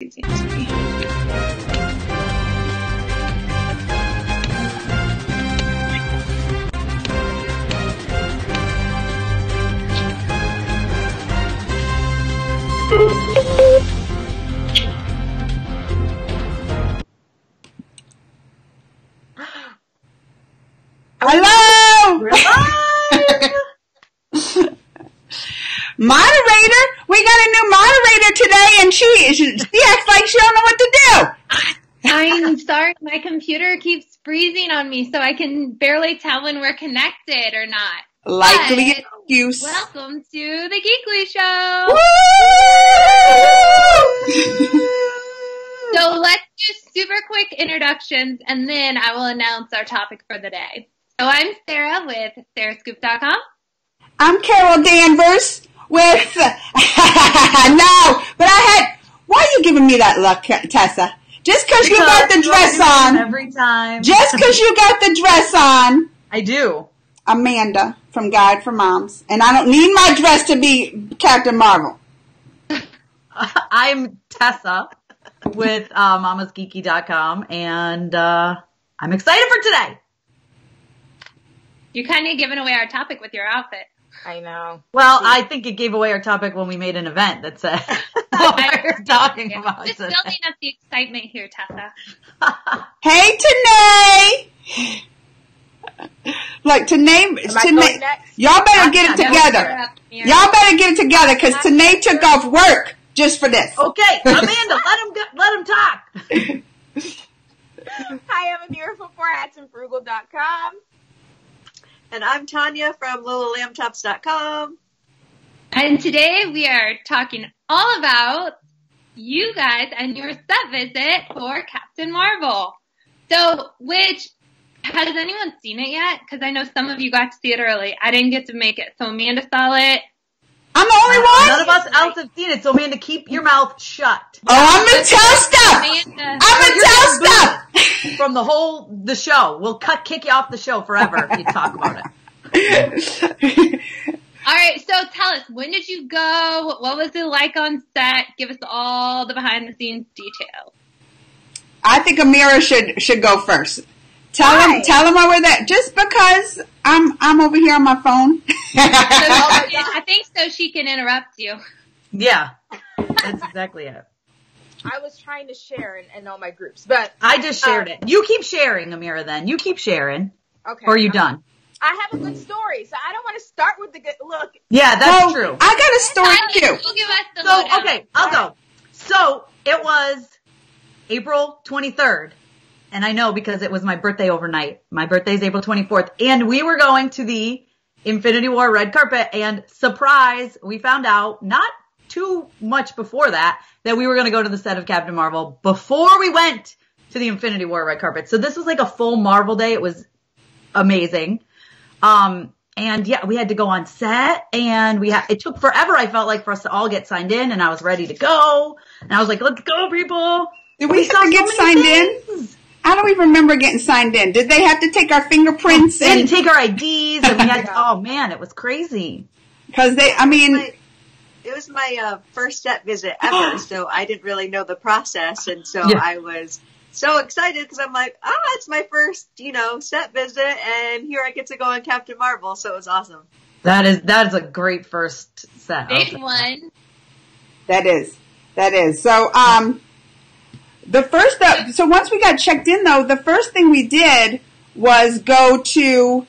Easy to me. Hello! Moderator? We got a new moderator today, and she acts like she don't know what to do. I'm sorry, my computer keeps freezing on me, so I can barely tell when we're connected or not. Likely excuse. Welcome to the Geekly Show. So let's do super quick introductions, and then I will announce our topic for the day. So I'm Sarah with sarahscoop.com. I'm Carol Danvers with, no, but why are you giving me that look, Tessa? Just because you got the dress on. Every time. Just because you got the dress on. I do. Amanda from Guide for Moms. And I don't need my dress to be Captain Marvel. I'm Tessa with mamasgeeky.com, and I'm excited for today. You're kind of giving away our topic with your outfit. I know. Well, I think it gave away our topic when we made an event that said what we were talking about. Just today. building up the excitement here, Tessa. Hey, Tanae! Look, Tanae, y'all better get it together. Y'all better get it together, because Tanae took off work just for this. Okay, Amanda, let him talk. Hi, I'm Amira from 4hatsandfrugal.com. And I'm Tanya from LolaLambTops.com. And today we are talking all about you guys and your set visit for Captain Marvel. So, has anyone seen it yet? Because I know some of you got to see it early. I didn't get to make it. So Amanda saw it. I'm the only one? None of us else have seen it, so Amanda, keep your mouth shut. Oh, I'm going to tell stuff! I'm going to tell stuff! From the show. We'll kick you off the show forever if you talk about it. All right, so tell us, when did you go? What was it like on set? Give us all the behind-the-scenes details. I think Amira should go first. Tell him over there. Just because I'm over here on my phone. I think so she can interrupt you. Yeah, that's exactly it. I was trying to share in all my groups, but I just shared it. You keep sharing, Amira, then. You keep sharing. Okay. Or are you done? I have a good story, so I don't want to start with the good look. Yeah, that's true. I got a story too. You'll give us the lowdown. Okay, I'll go. So, it was April 23rd. And I know because it was my birthday overnight. My birthday is April 24th. And we were going to the Infinity War red carpet. And surprise, we found out not too much before that we were going to go to the set of Captain Marvel before we went to the Infinity War red carpet. So this was like a full Marvel day. It was amazing. And yeah, we had to go on set, and it took forever, I felt like, for us to all get signed in, and I was ready to go. And I was like, let's go, people. Did we have to get signed in? I don't even remember getting signed in. Did they have to take our fingerprints? They had to take our IDs, and we had oh man, it was crazy. Because it was my first set visit ever, so I didn't really know the process, and so I was so excited because I'm like, it's my first, set visit, and here I get to go on Captain Marvel, so it was awesome. That is a great first set. Big one. That is. So, so once we got checked in, though, the first thing we did was go to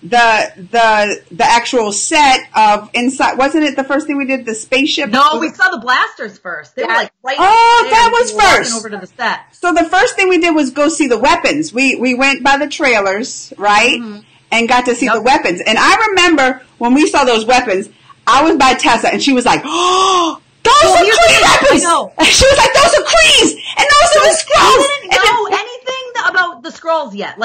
the actual set of inside. Wasn't it the first thing we did? The spaceship? No, we saw the blasters first. They were like right there. That was first. Over to the set. So the first thing we did was go see the weapons. We went by the trailers, right? Mm-hmm. And got to see the weapons. And I remember when we saw those weapons, I was by Tessa, and she was like, "Oh, those are Kree weapons!" And she was like, "Those are Krees, and those are the Skrulls." I didn't know anything about the Skrulls yet.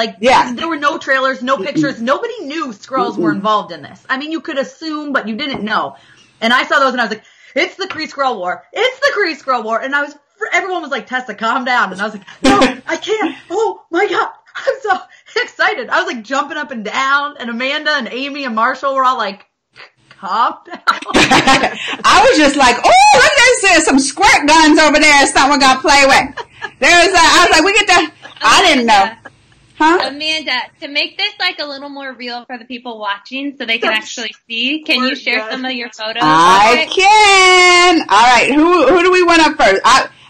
There were no trailers, no pictures. Nobody knew Skrulls were involved in this. I mean, you could assume, but you didn't know. And I saw those, and I was like, "It's the Kree Skrull War! It's the Kree Skrull War!" And everyone was like, "Tessa, calm down." And I was like, "No, I can't! Oh my god, I'm so excited!" I was like jumping up and down, and Amanda and Amy and Marshall were all like, calm down. I was just like, oh, look at this. There's some squirt guns over there someone got to play with. I was like, we get to, I didn't know. Huh? Amanda, to make this like a little more real for the people watching so they can actually see, can you share some of your photos? I can. All right. Who do we want up first?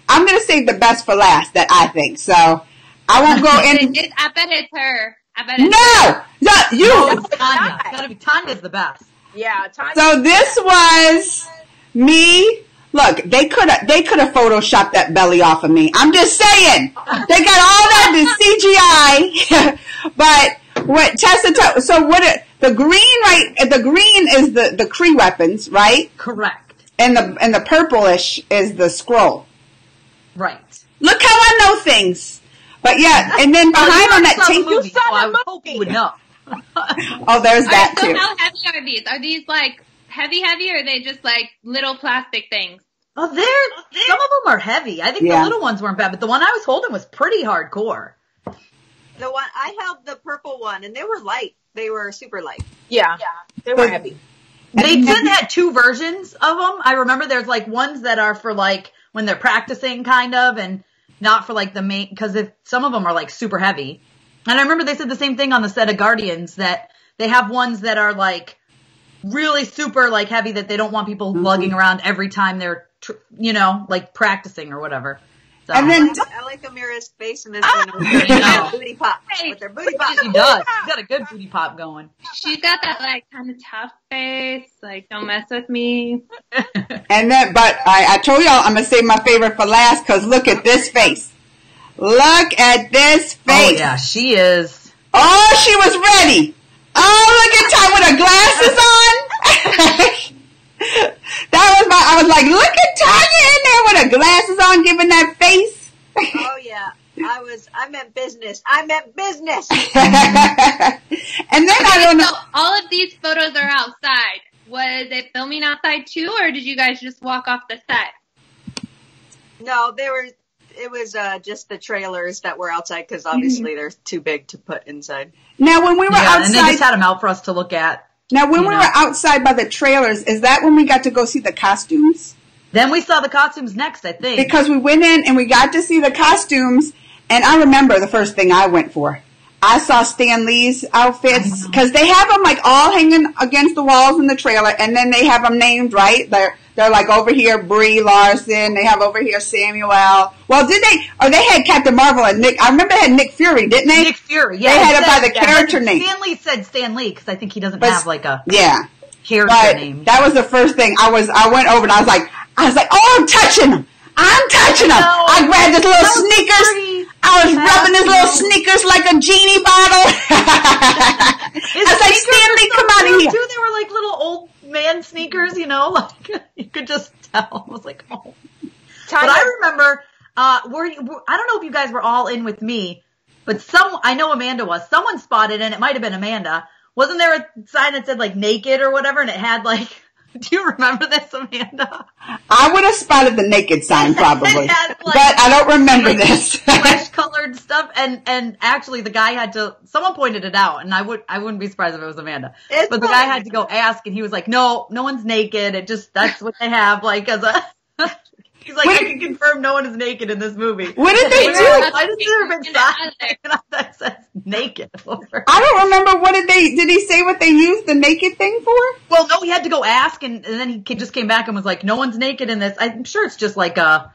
I'm going to save the best for last, that I think. So I won't go in. I bet it's her. You. No, it's Tanya. It's gotta be Tanya's the best. Yeah, Tanya. So this was me. Look, they could have photoshopped that belly off of me. I'm just saying. They got all that CGI. But what Tessa so what the green, right? The green is the Kree weapons, right? Correct. And the purplish is the scroll. Right. Look how I know things. But yeah, and then behind on that tank. I would hope you would know. Oh, there's that so too. how heavy are these? Are these like heavy, or are they just like little plastic things? Oh, some of them are heavy. I think the little ones weren't bad, but the one I was holding was pretty hardcore. The one I held, the purple one, and they were light. They were super light. Yeah. They were heavy. They had two versions of them. I remember there's like ones that are for like when they're practicing kind of, and not for like the main, because if some of them are like super heavy. And I remember they said the same thing on the set of Guardians, that they have ones that are like really super like heavy that they don't want people lugging around every time they're, like practicing or whatever. So. And then I like Amira's face in this one with their booty pop. With their booty pop. She does. She's got a good booty pop going. She's got that like kind of tough face, like don't mess with me. And then, but I told y'all I'm gonna save my favorite for last because look at this face. Look at this face. Oh yeah, she is. Oh, she was ready. Oh, look at Ty with her glasses on. I was like, look at Tanya in there with her glasses on, giving that face. Oh yeah, I meant business. And then I don't know. So all of these photos are outside. Was it filming outside too, or did you guys just walk off the set? No, it was just the trailers that were outside because obviously they're too big to put inside. Now when we were outside, and they just had them out for us to look at. Now when we were outside by the trailers, is that when we got to go see the costumes? Then we saw the costumes next, I think. Because we went in and we got to see the costumes, and I remember the first thing I went for. I saw Stan Lee's outfits, because they have them like all hanging against the walls in the trailer, and then they have them named, right? They're like over here, Brie, Larson, they have over here Samuel. Well, they had Captain Marvel and Nick, I remember they had Nick Fury, didn't they? Nick Fury, yeah. They had it by the character name. Stan Lee said Stan Lee, because I think he doesn't have like a character name. That was the first thing I went over and I was like, oh, I'm touching him. I grabbed his little sneakers. I was rubbing his little sneakers like a genie bottle. I was like, Stanley, come out of here. Too, they were like little old man sneakers, like you could just tell. I was like, oh. But I remember, I don't know if you guys were all in with me, but I know Amanda was. Someone spotted, and it might have been Amanda. Wasn't there a sign that said like naked or whatever, and it had like, do you remember this, Amanda? I would have spotted the naked sign probably, but I don't remember this. Flesh-colored stuff, and actually the guy someone pointed it out, and I wouldn't be surprised if it was Amanda. But the guy had to go ask, and he was like, no one's naked. That's what they have, like, as a... He's like, I can confirm no one is naked in this movie. What did they do? Why does there have been sign that says naked? I don't remember. Did he say what they used the naked thing for? Well, no, he had to go ask, and then he just came back and was like, no one's naked in this. I'm sure it's just like a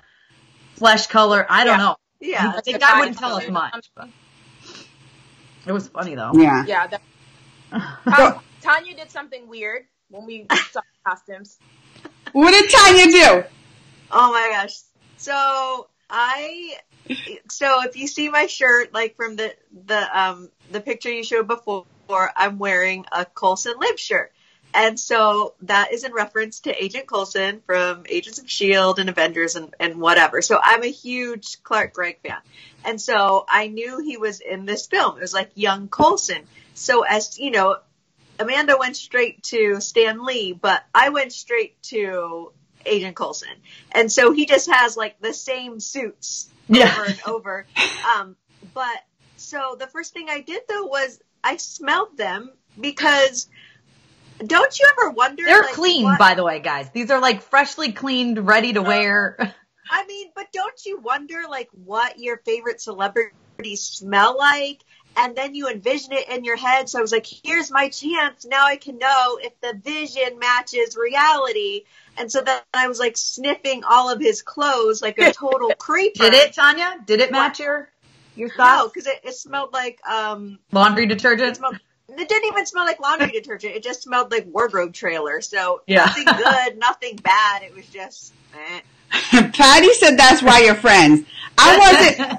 flesh color. I don't know. Yeah. The guy wouldn't tell us much. But it was funny, though. Yeah. Yeah. Tanya did something weird when we saw costumes. What did Tanya do? Oh my gosh. So if you see my shirt, like from the picture you showed before, I'm wearing a Coulson Live shirt. And so that is in reference to Agent Coulson from Agents of S.H.I.E.L.D. and Avengers and whatever. So I'm a huge Clark Gregg fan. And so I knew he was in this film. It was like young Coulson. So as, Amanda went straight to Stan Lee, but I went straight to Agent Coulson. And so he just has like the same suits over and over. But so the first thing I did though was I smelled them because Don't you ever wonder? They're like, clean, by the way, guys. These are like freshly cleaned, ready to wear. I mean, but don't you wonder, like, what your favorite celebrities smell like? And then you envision it in your head. So I was like, here's my chance. Now I can know if the vision matches reality. And so then I was like sniffing all of his clothes like a total creeper. Did it, Tanya? Did it match your thoughts? No, because it smelled like laundry detergent. It didn't even smell like laundry detergent. It just smelled like wardrobe trailer. So yeah. Nothing good, nothing bad. It was just. Patty said that's why you're friends. I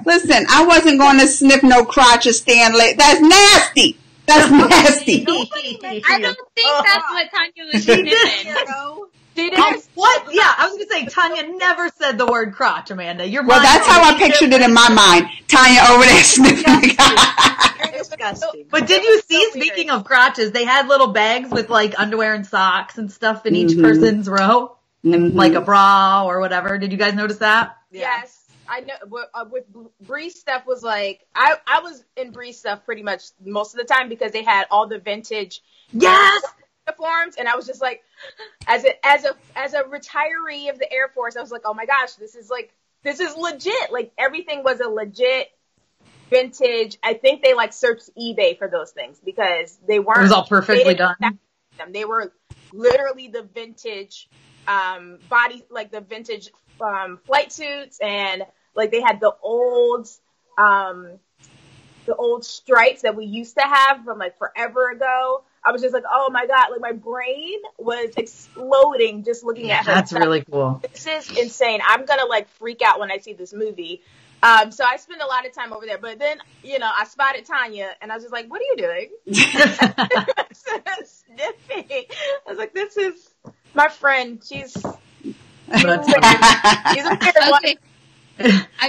wasn't going to sniff no crotch or stand late. That's nasty. That's nasty. I don't think that's what Tanya was sniffing. What? Yeah, I was going to say, Tanya never said the word crotch, Amanda. Well, that's how I pictured it in my mind. Tanya over there sniffing. You're disgusting. But did you see, speaking of crotches, they had little bags with like underwear and socks and stuff in each person's row? Mm-hmm. Like a bra or whatever. Did you guys notice that? Yes. I know with Brie stuff was like, I was in Brie stuff pretty much most of the time because they had all the vintage uniforms, and I was just like, as a retiree of the Air Force, I was like, oh my gosh, this is legit. Like everything was a legit vintage. I think they like searched eBay for those things because they weren't. It was all perfectly done. They were literally the vintage body, like the vintage flight suits, and like they had the old stripes that we used to have from like forever ago. I was just like, oh my god, like my brain was exploding just looking at her. That's really cool. This is insane. I'm gonna like freak out when I see this movie. So I spend a lot of time over there, but then, I spotted Tanya and I was just like, what are you doing? Sniffing. I was like, this is my friend. She's a weird one.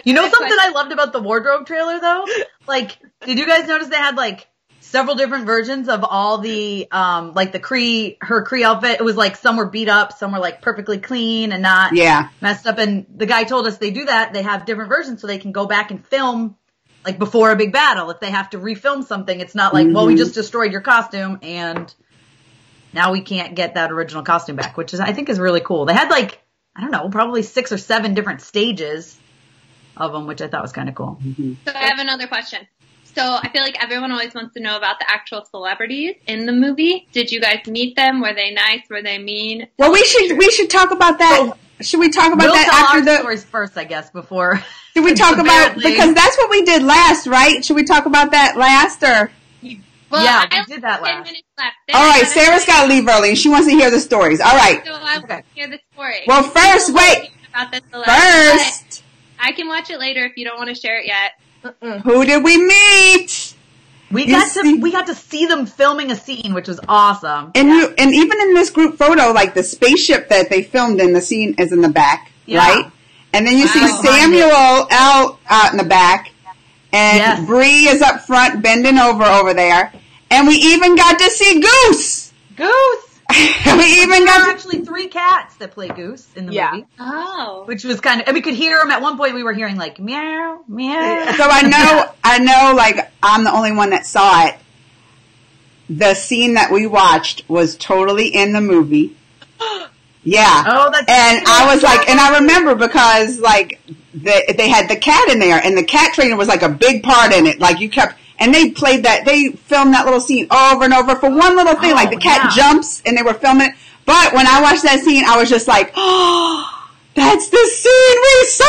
You know something I loved about the wardrobe trailer though? Like, did you guys notice they had like several different versions of all the, like her Cree outfit? It was like some were beat up, some were like perfectly clean and not messed up. And the guy told us they do that. They have different versions so they can go back and film like before a big battle. If they have to refilm something, it's not like, well, we just destroyed your costume and now we can't get that original costume back, which I think is really cool. They had like, I don't know, probably 6 or 7 different stages of them, which I thought was kind of cool. So I have another question. So I feel like everyone always wants to know about the actual celebrities in the movie. Did you guys meet them? Were they nice? Were they mean? Well, we should talk about that. Should we talk about that after the stories first, I guess, before? Should we talk about, because that's what we did last, right? Should we talk about that last or? Well, yeah, we did that last. 10 minutes left. All right, Sarah's got to leave early and she wants to hear the stories. All right. So I want to hear the story. Well, first, wait. About this first. I can watch it later if you don't want to share it yet. Who did we meet? We got to see them filming a scene, which was awesome. And and even in this group photo, like the spaceship that they filmed in the scene is in the back, right? And then you see Samuel L. out in the back, and Brie is up front bending over there, and we even got to see Goose. We even got actually 3 cats that play Goose in the movie. Oh. Which was kind of, and we could hear them at one point. We were hearing like meow, meow. So I know, like I'm the only one that saw it. The scene that we watched was totally in the movie. Yeah. Oh, that's and I was like, and I remember because like they had the cat in there, and the cat trainer was like a big part in it. Like you kept. And they filmed that little scene over and over for one little thing, like the cat jumps and they were filming it. But when I watched that scene, I was just like, oh, that's the scene we saw!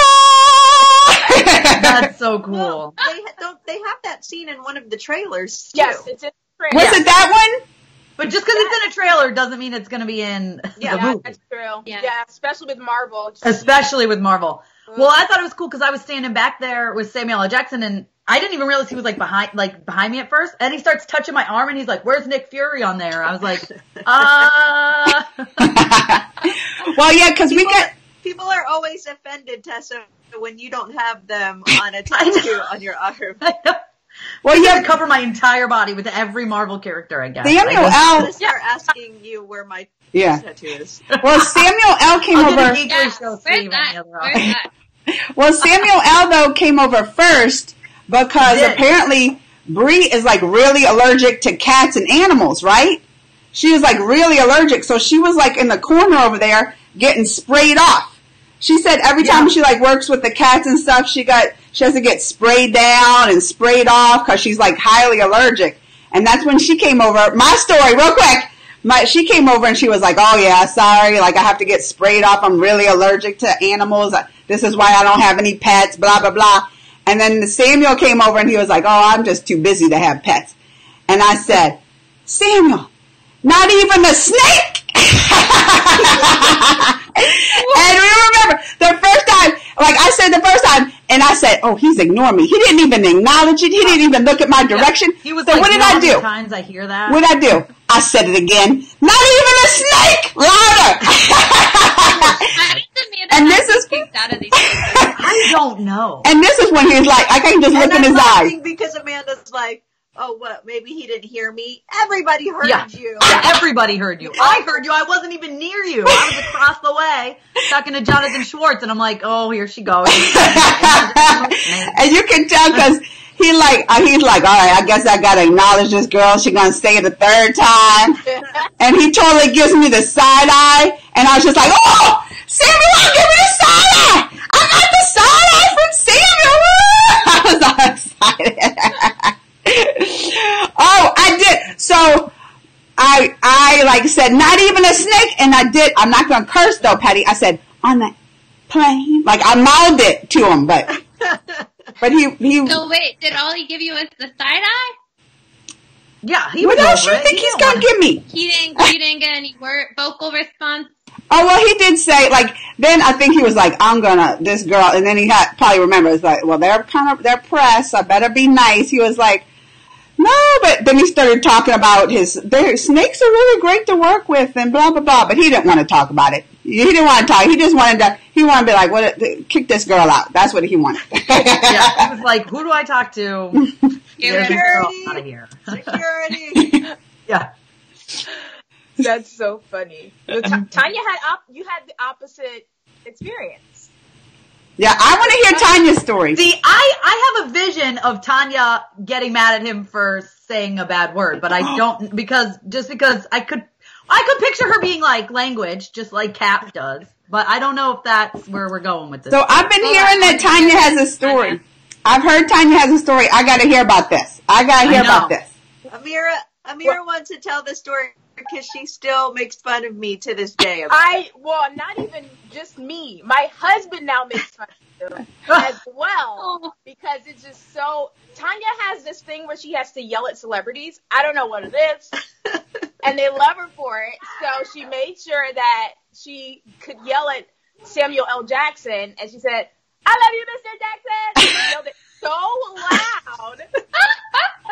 That's so cool. Well, they have that scene in one of the trailers, too. Yes, it's in the trailer. Was it that one? But just because it's in a trailer doesn't mean it's going to be in the movie. That's true. Yeah, especially with Marvel. Especially with Marvel. Well, I thought it was cool because I was standing back there with Samuel L. Jackson, and I didn't even realize he was like behind me at first. And he starts touching my arm, and he's like, "Where's Nick Fury on there?" I was like, Well, yeah, because people are always offended, Tessa, when you don't have them on a tattoo on your arm. Well, you have to cover my entire body with every Marvel character, I guess. Samuel L. I'm going to start asking you where my tattoo is. Well, Samuel L. came I'll over. Get a Geekly show sleeve on the other arm. Well, Samuel L. though came over first because apparently Brie is like really allergic to cats and animals, right? she was like really allergic. So she was like in the corner over there getting sprayed off. She said every time she like works with the cats and stuff, she has to get sprayed down and sprayed off because she's like highly allergic. And that's when she came over. My story, real quick. She came over and she was like, oh yeah, sorry, like I have to get sprayed off. I'm really allergic to animals. This is why I don't have any pets, blah, blah, blah. And then Samuel came over and he was like, oh, I'm just too busy to have pets. And I said, Samuel, not even a snake? And remember, the first time, like I said the first time, and I said, oh, he's ignoring me. He didn't even acknowledge it. He didn't even look at my direction. He was so like, what did I do? Times I hear that. What did I do? I said it again. Not even a snake! Louder! And this is I don't know. And this is when he's like, I can just look in his eyes. Because Amanda's like, oh, what? Maybe he didn't hear me. Everybody heard you. Yeah, everybody heard you. I heard you. I wasn't even near you. I was across the way, talking to Jonathan Schwartz, and I'm like, oh, here she goes. And you can tell because he's like, all right, I guess I gotta acknowledge this girl. She's gonna say it the third time. And he totally gives me the side eye, and I was just like, oh, Samuel, give me the side eye. I got the side eye from Samuel. I was all excited. Oh, I did. So I like said, not even a snake. And I did. I'm not going to curse though, Patty. I said, on that plane. Like I mouthed it to him, but he. So wait, did all he give you was the side eye? Yeah, he what was else you over it. think he's going to give me? He didn't get any vocal response. Oh, well, he did say, like, then I think he was like, this girl, and then he probably remembers, like, well, they're pressed, I better be nice. He was like, no, but then he started talking about snakes are really great to work with and blah, blah, blah, but he didn't want to talk about it. He didn't want to talk. He just wanted to be like, kick this girl out. That's what he wanted. Yeah, he was like, who do I talk to? Get her out of here. Security. Yeah. That's so funny. So, Tanya you had the opposite experience. Yeah, I want to hear Tanya's story. See, I have a vision of Tanya getting mad at him for saying a bad word, but I don't because I could picture her being like language, just like Cap does. But I don't know if that's where we're going with this. So I've been hearing that Tanya has a story. I've heard Tanya has a story. I got to hear about this. About this. Amira wants to tell the story because she still makes fun of me to this day. Not even just me. My husband now makes fun of me as well because it's just so. Tanya has this thing where she has to yell at celebrities. I don't know what it is, and they love her for it. So she made sure that she could yell at Samuel L. Jackson, and she said, "I love you, Mr. Jackson." She yelled it so loud,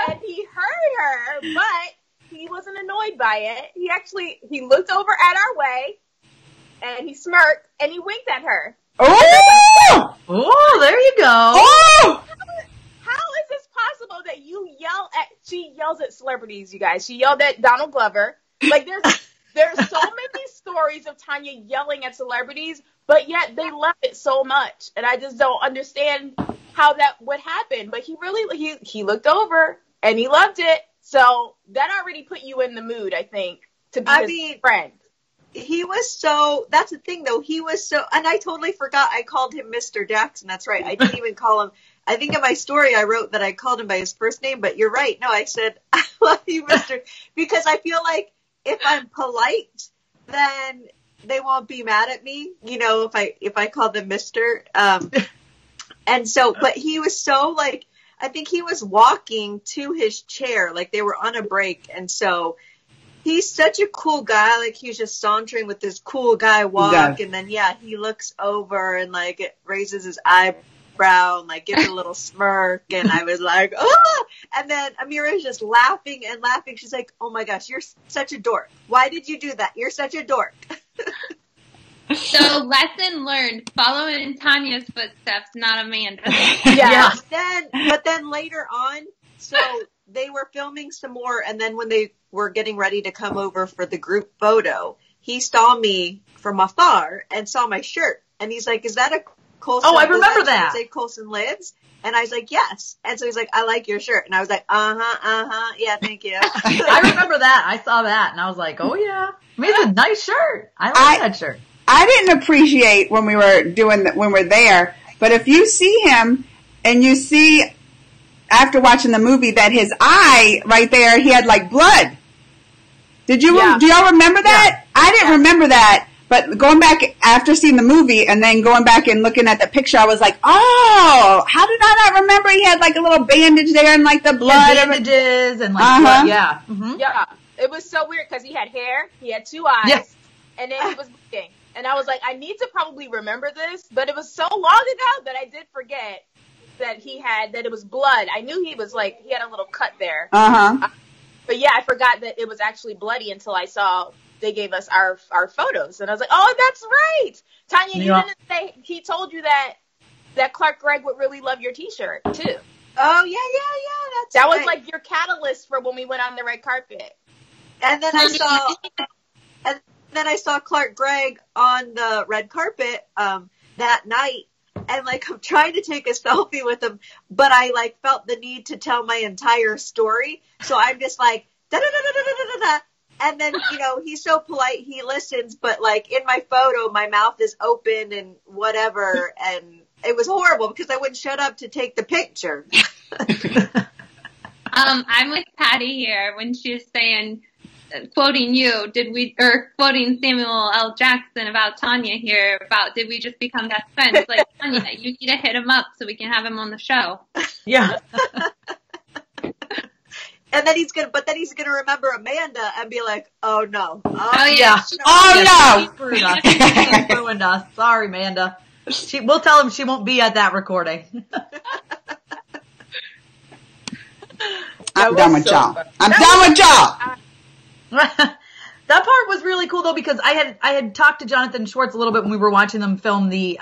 and he heard her, but he wasn't annoyed by it. He looked over at our way, and he smirked, and he winked at her. Oh! Oh, there you go. Oh! How is this possible that she yells at celebrities, you guys? She yelled at Donald Glover. Like, there's so many stories of Tanya yelling at celebrities, but yet they love it so much. And I just don't understand how that would happen. But he looked over, and he loved it. So that already put you in the mood, I think, to be his friend. He was so, that's the thing though, he was so, and I totally forgot I called him Mr. Jackson, that's right, I didn't even call him, I think in my story I wrote that I called him by his first name, but you're right, no, I said, I love you, Mr. Because I feel like if I'm polite, then they won't be mad at me, if I call them Mr. And so, but he was so like, I think he was walking to his chair, like they were on a break, and so he's such a cool guy, like he was just sauntering with this cool guy walk, and then he looks over and like it raises his eyebrow and like gives a little smirk, and I was like, oh! And then Amira's just laughing and laughing. She's like, oh my gosh, you're such a dork. Why did you do that? You're such a dork. So lesson learned: follow in Tanya's footsteps, not Amanda's. Yeah. But then later on, so they were filming some more, and then when they were getting ready to come over for the group photo, he saw me from afar and saw my shirt, and he's like, "Is that a Coulson. Oh, I remember that. Say Coulson lives. And I was like, yes. And so he's like, I like your shirt. And I was like, yeah, thank you. I remember that. I saw that and I was like, oh yeah. I mean, it's a nice shirt. I like that shirt. I didn't appreciate when we were when we're there, but if you see him and you see after watching the movie that his eye right there, he had like blood. Do y'all remember that? Yeah. I didn't remember that. But going back after seeing the movie and then going back and looking at the picture, I was like, oh, how did I not remember he had like a little bandage there and like the blood? Bandages and like blood, yeah. Mm-hmm. Yeah. It was so weird because he had hair, he had 2 eyes, and then he was bleeding. And I was like, I need to probably remember this, but it was so long ago that I did forget that that it was blood. I knew he was like, he had a little cut there. But yeah, I forgot that it was actually bloody until I saw they gave us our photos, and I was like, "Oh, that's right, Tanya. You didn't say he told you that Clark Gregg would really love your T-shirt too." Oh yeah. That was like your catalyst for when we went on the red carpet. And then I saw Clark Gregg on the red carpet that night, and like I'm trying to take a selfie with him, but I like felt the need to tell my entire story, so I'm just like da da da da da da da. And then, he's so polite, he listens, but like in my photo, my mouth is open and whatever. And it was horrible because I wouldn't shut up to take the picture. I'm with Patty here when she was saying, quoting you, quoting Samuel L. Jackson about Tanya here about, did we just become best friends? Like, Tanya, you need to hit him up so we can have him on the show. Yeah. And then he's gonna remember Amanda and be like, "Oh no, oh yeah, no, she screwed us. She ruined us. Sorry, Amanda. We'll tell him she won't be at that recording." I'm done with y'all. That part was really cool though because I had talked to Jonathan Schwartz a little bit when we were watching them film the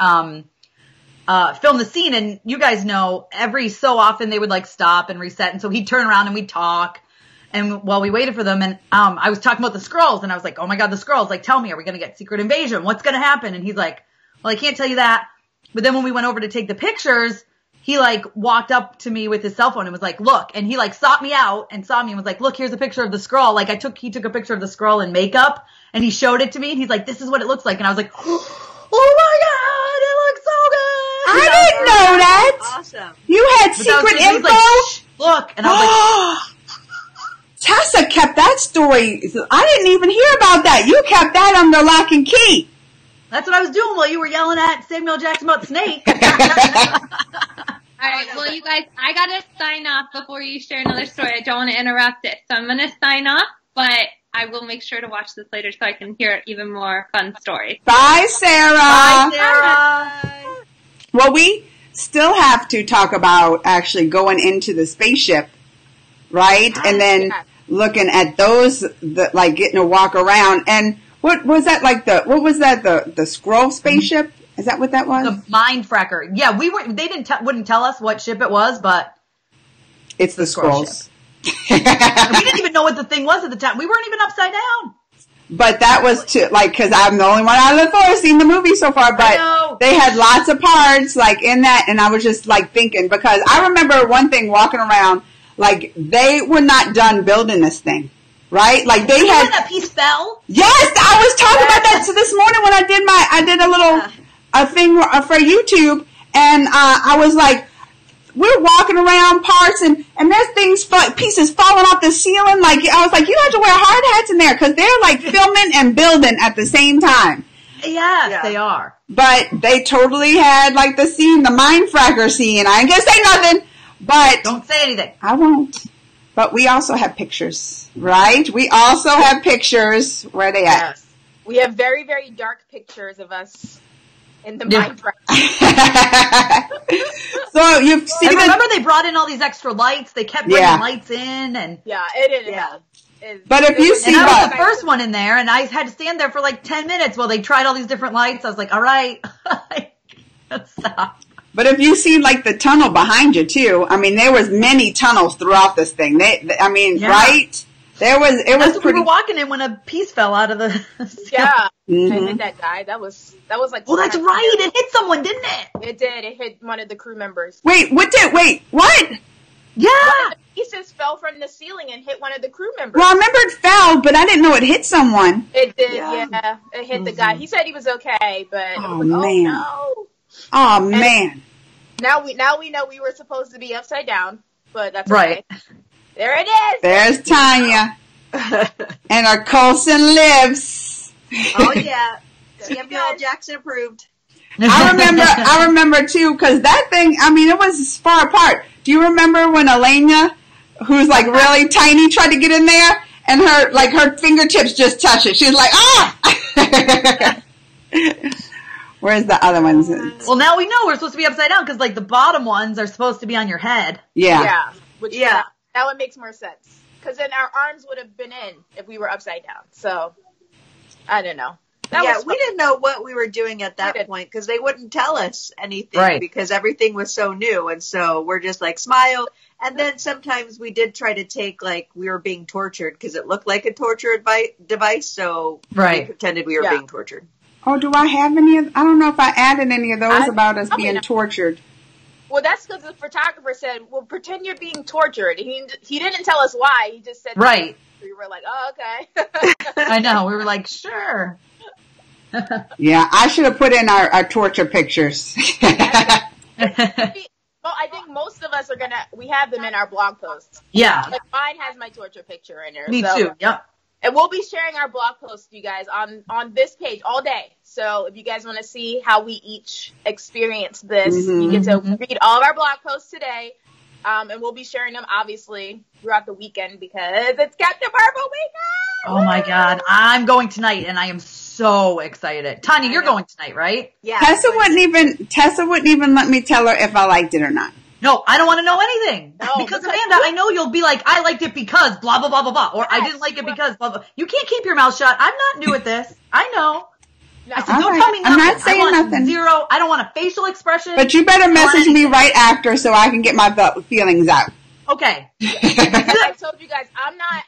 scene, and you guys know every so often they would like stop and reset, and so he'd turn around and we'd talk, and while we waited for them, and I was talking about the Skrulls, and I was like, oh my god, the Skrulls, like tell me, are we gonna get Secret Invasion? What's gonna happen? And he's like, well, I can't tell you that. But then when we went over to take the pictures, he like walked up to me with his cell phone and was like, look, and he like sought me out and saw me and was like, look, here's a picture of the Skrull. Like he took a picture of the Skrull in makeup and he showed it to me and he's like, this is what it looks like. And I was like, oh my god, it looks so good. I didn't know that. Awesome. You had secret info? Like, look. And I was like, Tessa kept that story. I didn't even hear about that. You kept that under lock and key. That's what I was doing while you were yelling at Samuel Jackson about Snake. All right, well, you guys, I got to sign off before you share another story. I don't want to interrupt it. So I'm going to sign off, but I will make sure to watch this later so I can hear even more fun stories. Bye, Sarah. Bye, Sarah. Well, we still have to talk about actually going into the spaceship, right? And then looking at those, like getting a walk around. And what was that like the Skrull spaceship? Is that what that was? The Mindfracker. Yeah, they wouldn't tell us what ship it was, but it's the Skrulls. We didn't even know what the thing was at the time. We weren't even upside down. But that was cause I'm the only one out of the four seen the movie so far, but they had lots of parts like in that, and I was just like thinking, because I remember one thing walking around, like they were not done building this thing. Right? Like they had that piece fell. Yes, I was talking about that. So this morning when I did a little thing for YouTube, and I was like, we're walking around parts, and there's pieces falling off the ceiling. Like I was like, you have to wear hard hats in there because they're like filming and building at the same time. Yes, they are. But they totally had like the Mindfracker scene. I ain't gonna say nothing, but don't say anything. I won't. But we also have pictures, right? We also have pictures. Where are they at? Yes. We have very, very dark pictures of us in the Mindfracker. So you've seen. I remember they brought in all these extra lights. They kept bringing lights in, and it didn't help. But if you see, and I was the first one in there, and I had to stand there for like 10 minutes while they tried all these different lights. I was like, all right, let's stop. But if you see like the tunnel behind you too, I mean, there was many tunnels throughout this thing. Right? It was That's what pretty. we were walking in when a piece fell out of the ceiling. Yeah. Mhm. It hit that guy. That was like. Well, that's right. It hit someone, didn't it? It did. It hit one of the crew members. Wait, what? Yeah. One of the pieces fell from the ceiling and hit one of the crew members. Well, I remember it fell, but I didn't know it hit someone. It did. Yeah. It hit the guy. He said he was okay, but Oh, it was like, man. oh no. Oh man. Now we know we were supposed to be upside down, but that's Right. okay. There it is. There's Tanya, and our Colson lives. Oh yeah. Samuel Jackson approved. I remember too, because that thing, I mean, it was far apart. Do you remember when Elena, who's like really tiny, tried to get in there, and her fingertips just touched it? She was like, ah! Where's the other ones? Well, now we know we're supposed to be upside down because, like, the bottom ones are supposed to be on your head. Yeah. That one makes more sense. Because then our arms would have been in if we were upside down. So, I don't know. We didn't know what we were doing at that point because they wouldn't tell us anything because everything was so new. And so we're just like, smile. And then sometimes we did try to take, like, we were being tortured because it looked like a torture device. So we pretended we were being tortured. Oh, do I have any of, I don't know if I added any of those about us being tortured. Well, that's because the photographer said, well, pretend you're being tortured. He didn't tell us why. He just said, right. We were like, oh, okay. I know. We were like, sure. Yeah, I should have put in our torture pictures. Well, I think most of us we have them in our blog posts. Yeah. Like mine has my torture picture in there. Me too, yep. And we'll be sharing our blog posts, you guys, on this page all day. So if you guys want to see how we each experience this, you get to read all of our blog posts today. And we'll be sharing them, obviously, throughout the weekend because it's Captain Marvel weekend! Oh, my God. I'm going tonight, and I am so excited. Tanya, you're going tonight, right? Yeah. Tessa wouldn't even let me tell her if I liked it or not. No, I don't want to know anything. No, because Amanda, I know you'll be like, I liked it because blah, blah, blah, blah, blah. Or I didn't like it because blah, blah. You can't keep your mouth shut. I'm not new at this. I know. No. I said, don't tell me nothing. I'm not saying nothing. Zero. I don't want a facial expression. But you better message me right after so I can get my feelings out. Okay. I told you guys, I'm not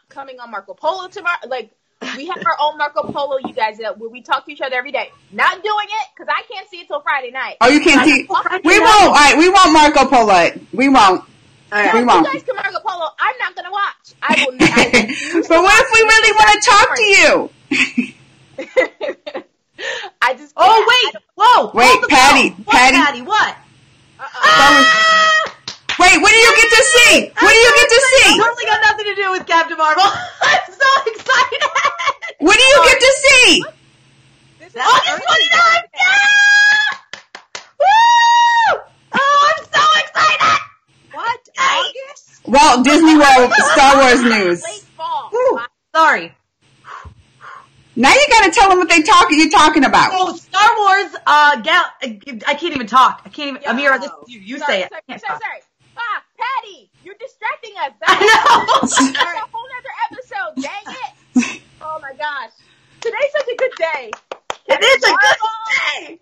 coming on Marco Polo tomorrow. Like, we have our own Marco Polo, you guys, where we talk to each other every day. Not doing it, because I can't see it till Friday night. Oh, you can't see? We won't. All right, we won't Marco Polo. We won't. All right. We won't. You guys can Marco Polo. I'm not going to watch. I will not. But what if we really want to talk to you? I just. Oh, wait. Whoa. Wait, Patty. Patty, what? Wait, what do you get to see? What do you get to see? It totally got nothing to do with Captain Marvel. I'm so excited. What do you get to see? August 29th! Yeah! Woo! Oh, I'm so excited! What? August? Walt Disney World Star Wars news. Late fall. Sorry. Now you gotta tell them what you're talking about. Oh, Star Wars, I can't even talk. I can't even, Amira, this is you say it. Sorry. Patty, you're distracting us. I know. That's a whole other episode. Dang it. Oh my gosh. Today's such a good day. It is a good day.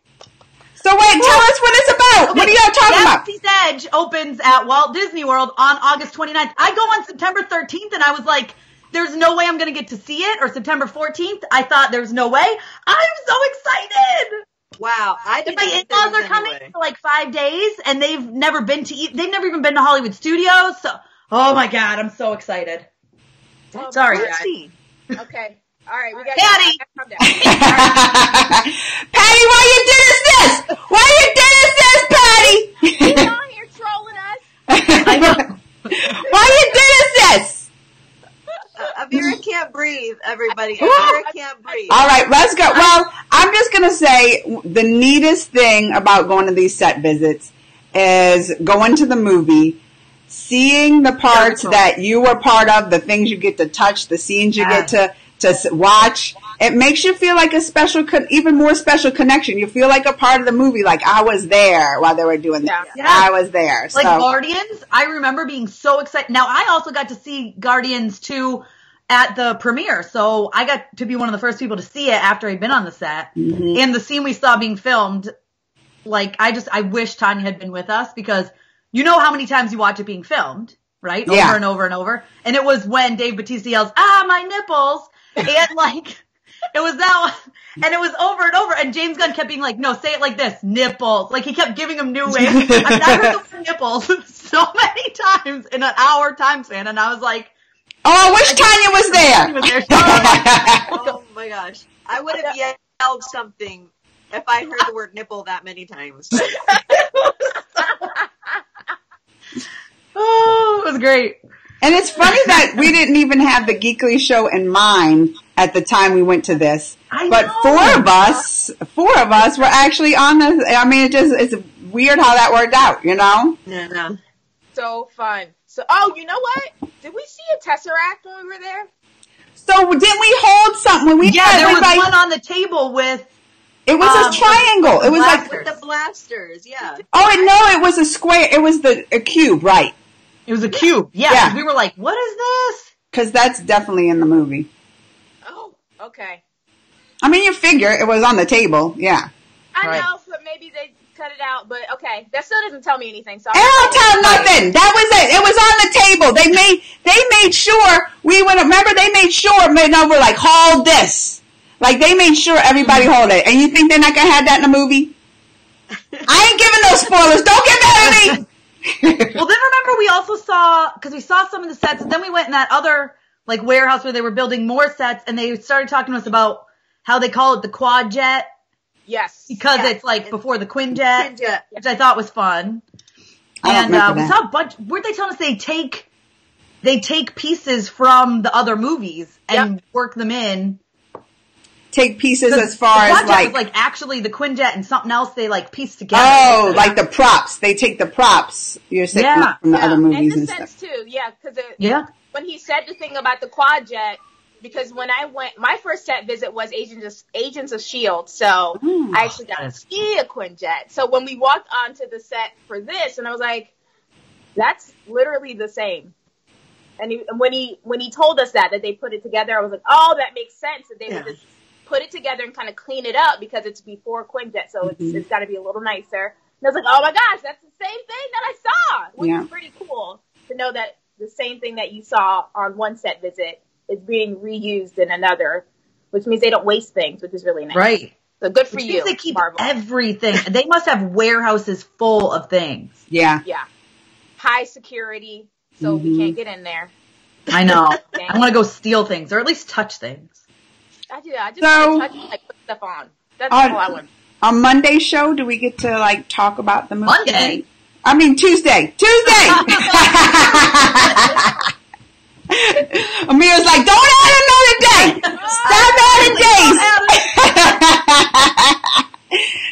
So wait, tell us what it's about. Okay. What are y'all talking about? Galaxy's Edge opens at Walt Disney World on August 29th. I go on September 13th and I was like, there's no way I'm going to get to see it. Or September 14th, I thought there's no way. I'm so excited. Wow, I didn't my in-laws are coming for like 5 days, and they've never even been to Hollywood Studios. So, oh my God, I'm so excited. Sorry, guys. Okay, all right, we got Patty. Calm down. Patty, why you did us this? Why you did us this, Patty? He's on here trolling us. I know. Why you did us this? Amira can't breathe, everybody. Amira can't breathe. All right, let's go. Well, I'm just going to say the neatest thing about going to these set visits is going to the movie, seeing the parts that you were part of, the things you get to touch, the scenes you get to watch. It makes you feel like a special, even more special connection. You feel like a part of the movie, like I was there while they were doing that. Yeah. I was there. Like Guardians, I remember being so excited. Now, I also got to see Guardians 2 at the premiere, so I got to be one of the first people to see it after I'd been on the set. Mm-hmm. And the scene we saw being filmed, like, I wish Tanya had been with us because you know how many times you watch it being filmed, right? Yeah. Over and over and over. And it was when Dave Bautista yells, "Ah, my nipples!" And like, it was that one. And it was over and over. And James Gunn kept being like, "No, say it like this, nipples." Like he kept giving him new ways. I mean, I heard the word nipples so many times in an hour time span, and I was like, "Oh, I wish Tanya was there." Oh my gosh. I would have yelled something if I heard the word nipple that many times. Oh, it was great. And it's funny that we didn't even have the Geekly show in mind at the time we went to this. But four of us were actually on this. I mean, it's weird how that worked out, you know? Yeah. So fun. So, oh, you know what? Did we see a Tesseract when we were there? So didn't we hold something? When There was one on the table with. It was a triangle. It was like with the blasters, yeah. Oh, no, it was a square. It was a cube, right? It was a cube. Yeah. We were like, what is this? Because that's definitely in the movie. Oh, okay. I mean, you figure it was on the table. Yeah. I know, but maybe they cut it out. But okay, that still doesn't tell me anything. So I don't tell nothing. That was it. It was on the table. They made sure we went. Remember, they made sure. We're like, hold this. Like they made sure everybody hold it. And you think they're not gonna have that in the movie? I ain't giving no spoilers. Don't get mad at me. Well, then remember we also saw, because we saw some of the sets, and then we went in that other like warehouse where they were building more sets, and they started talking to us about how they call it the quad jet. Yes. Because it's like before the Quinjet, which I thought was fun. And we saw a bunch. Weren't they telling us they take pieces from the other movies and work them in? Take pieces as far as like, was like actually the Quinjet and something else they like piece together. Oh, like the props. They take the props. You're saying from the other movies and sense stuff. too. Yeah, because when he said the thing about the quad jet, because when I went, my first set visit was Agents of S.H.I.E.L.D., so I actually got to see a Quinjet. So when we walked onto the set for this, and I was like, that's literally the same. And when he told us that they put it together, I was like, oh, that makes sense. That they would just put it together and kind of clean it up because it's before Quinjet, so it's got to be a little nicer. And I was like, oh my gosh, that's the same thing that I saw, which is pretty cool to know that the same thing that you saw on one set visit is being reused in another, which means they don't waste things, which is really nice. Right. So good for you, they keep Marvel. everything. They must have warehouses full of things. Yeah. Yeah. High security, so we can't get in there. I know. I want to go steal things, or at least touch things. I just want to touch and put stuff on. That's all I want. On Monday's show, do we get to like talk about the movie? Monday? I mean Tuesday. Amir's like, don't add another day. Stop adding days.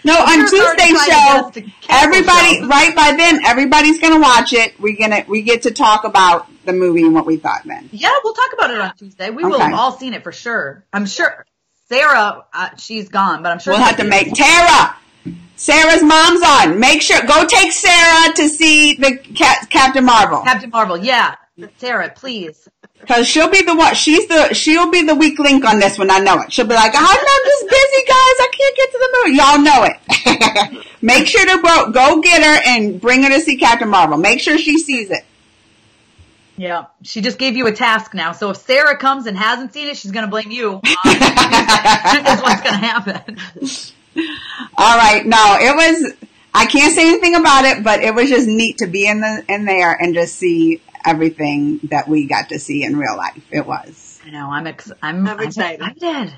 No, on Tuesday's show, everybody, right by then, everybody's gonna watch it. We get to talk about the movie and what we thought then. Yeah, we'll talk about it on Tuesday. We will have all seen it for sure. I'm sure. Sarah, she's gone, but I'm sure we'll have to make Sarah's mom's on. Make sure, go take Sarah to see the Captain Marvel. Captain Marvel, yeah. Sarah, please. Cause she'll be the one, she'll be the weak link on this one, I know it. She'll be like, I'm just busy guys, I can't get to the movie. Y'all know it. Make sure to go get her and bring her to see Captain Marvel. Make sure she sees it. Yeah. She just gave you a task now, so if Sarah comes and hasn't seen it, she's gonna blame you. That's what's gonna happen. Alright, no, I can't say anything about it, but it was just neat to be in there and just see everything that we got to see in real life. It was. I know. I'm excited.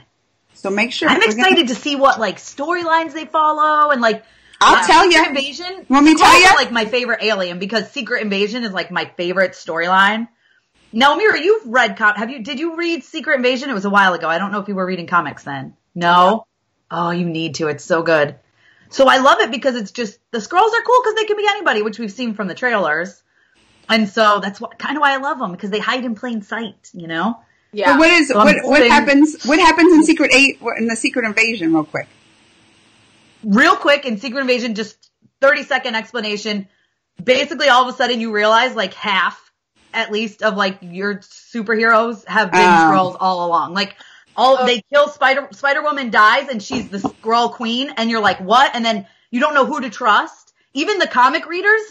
So make sure. I'm excited to see what like storylines they follow and like. I'll tell you. Secret Invasion. Want me to tell you? Like my favorite alien because Secret Invasion is like my favorite storyline. Now, Mira, you've read did you read Secret Invasion? It was a while ago. I don't know if you were reading comics then. No? Oh, you need to. It's so good. So I love it because it's just the Skrulls are cool because they can be anybody, which we've seen from the trailers. And so that's kind of why I love them because they hide in plain sight, you know? Yeah. So what happens in in the Secret Invasion real quick? Real quick in Secret Invasion, just 30-second explanation. Basically all of a sudden you realize like half at least of like your superheroes have been Skrulls all along. Like they kill Spider-Woman dies and she's the Skrull queen and you're like, what? And then you don't know who to trust. Even the comic readers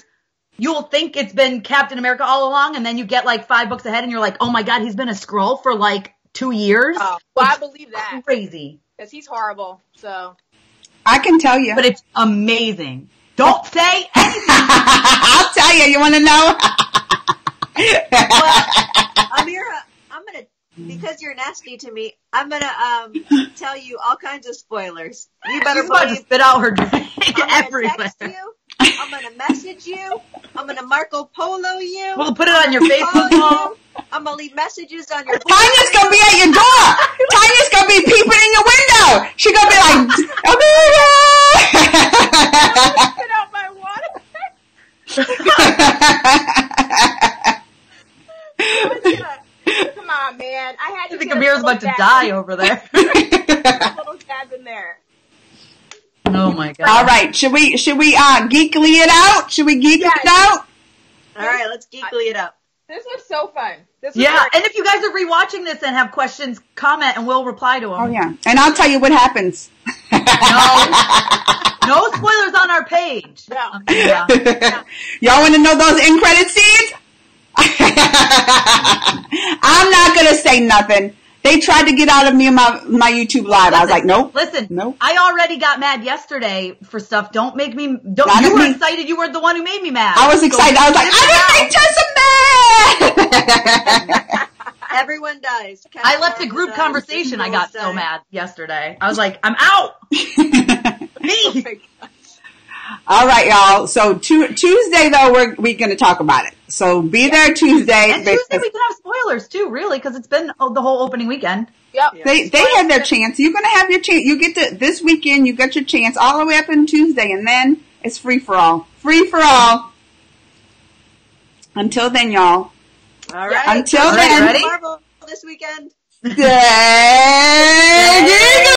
you'll think it's been Captain America all along, and then you get like 5 books ahead, and you're like, oh my god, he's been a Skrull for like 2 years. Oh, well, I believe that. Crazy. Because he's horrible. So I can tell you. But it's amazing. Don't say anything. I'll tell you. You want to know? Well, Amira, I'm gonna, because you're nasty to me, I'm gonna tell you all kinds of spoilers. You better She's about to believe. spit out her drink I'm everywhere. gonna text you. I'm gonna message you. I'm gonna Marco Polo you. We'll put it on your Facebook wall. I'm gonna leave messages on your. Tanya's gonna be at your door. Tanya's gonna be peeping in your window. She's gonna be like, Amira. Spit out my water. Come on, man. I had to I think get a Amira's little about to dab. die over there. A little dab in there. Oh my god. All right, should we geekly it out? Should we geekly it out? All right, let's geekly it up. This was so fun. This was Yeah, great. and if you guys are rewatching this and have questions, comment and we'll reply to them. Oh yeah, and I'll tell you what happens. No spoilers on our page. No. Yeah. Y'all want to know those end credit scenes? I'm not gonna say nothing. They tried to get out of me in my YouTube live. I was like, nope. Listen, Nope. I already got mad yesterday for stuff. Don't make me. Don't. Not You at were me. excited. You were the one who made me mad. I was excited. I was like, I didn't think Tessa mad. Everyone dies. I left a group conversation. I got so mad yesterday. I was like, I'm out. Me. All right, y'all. So Tuesday though, we're going to talk about it. So be there Tuesday. And Tuesday we can have spoilers too, really, because it's been the whole opening weekend. Yep. They had their chance. You're going to have your chance. You get to this weekend. You got your chance all the way up in Tuesday, and then it's free for all. Free for all. Until then, y'all. All right. Until All right, then. ready? Marvel this weekend. Yeah.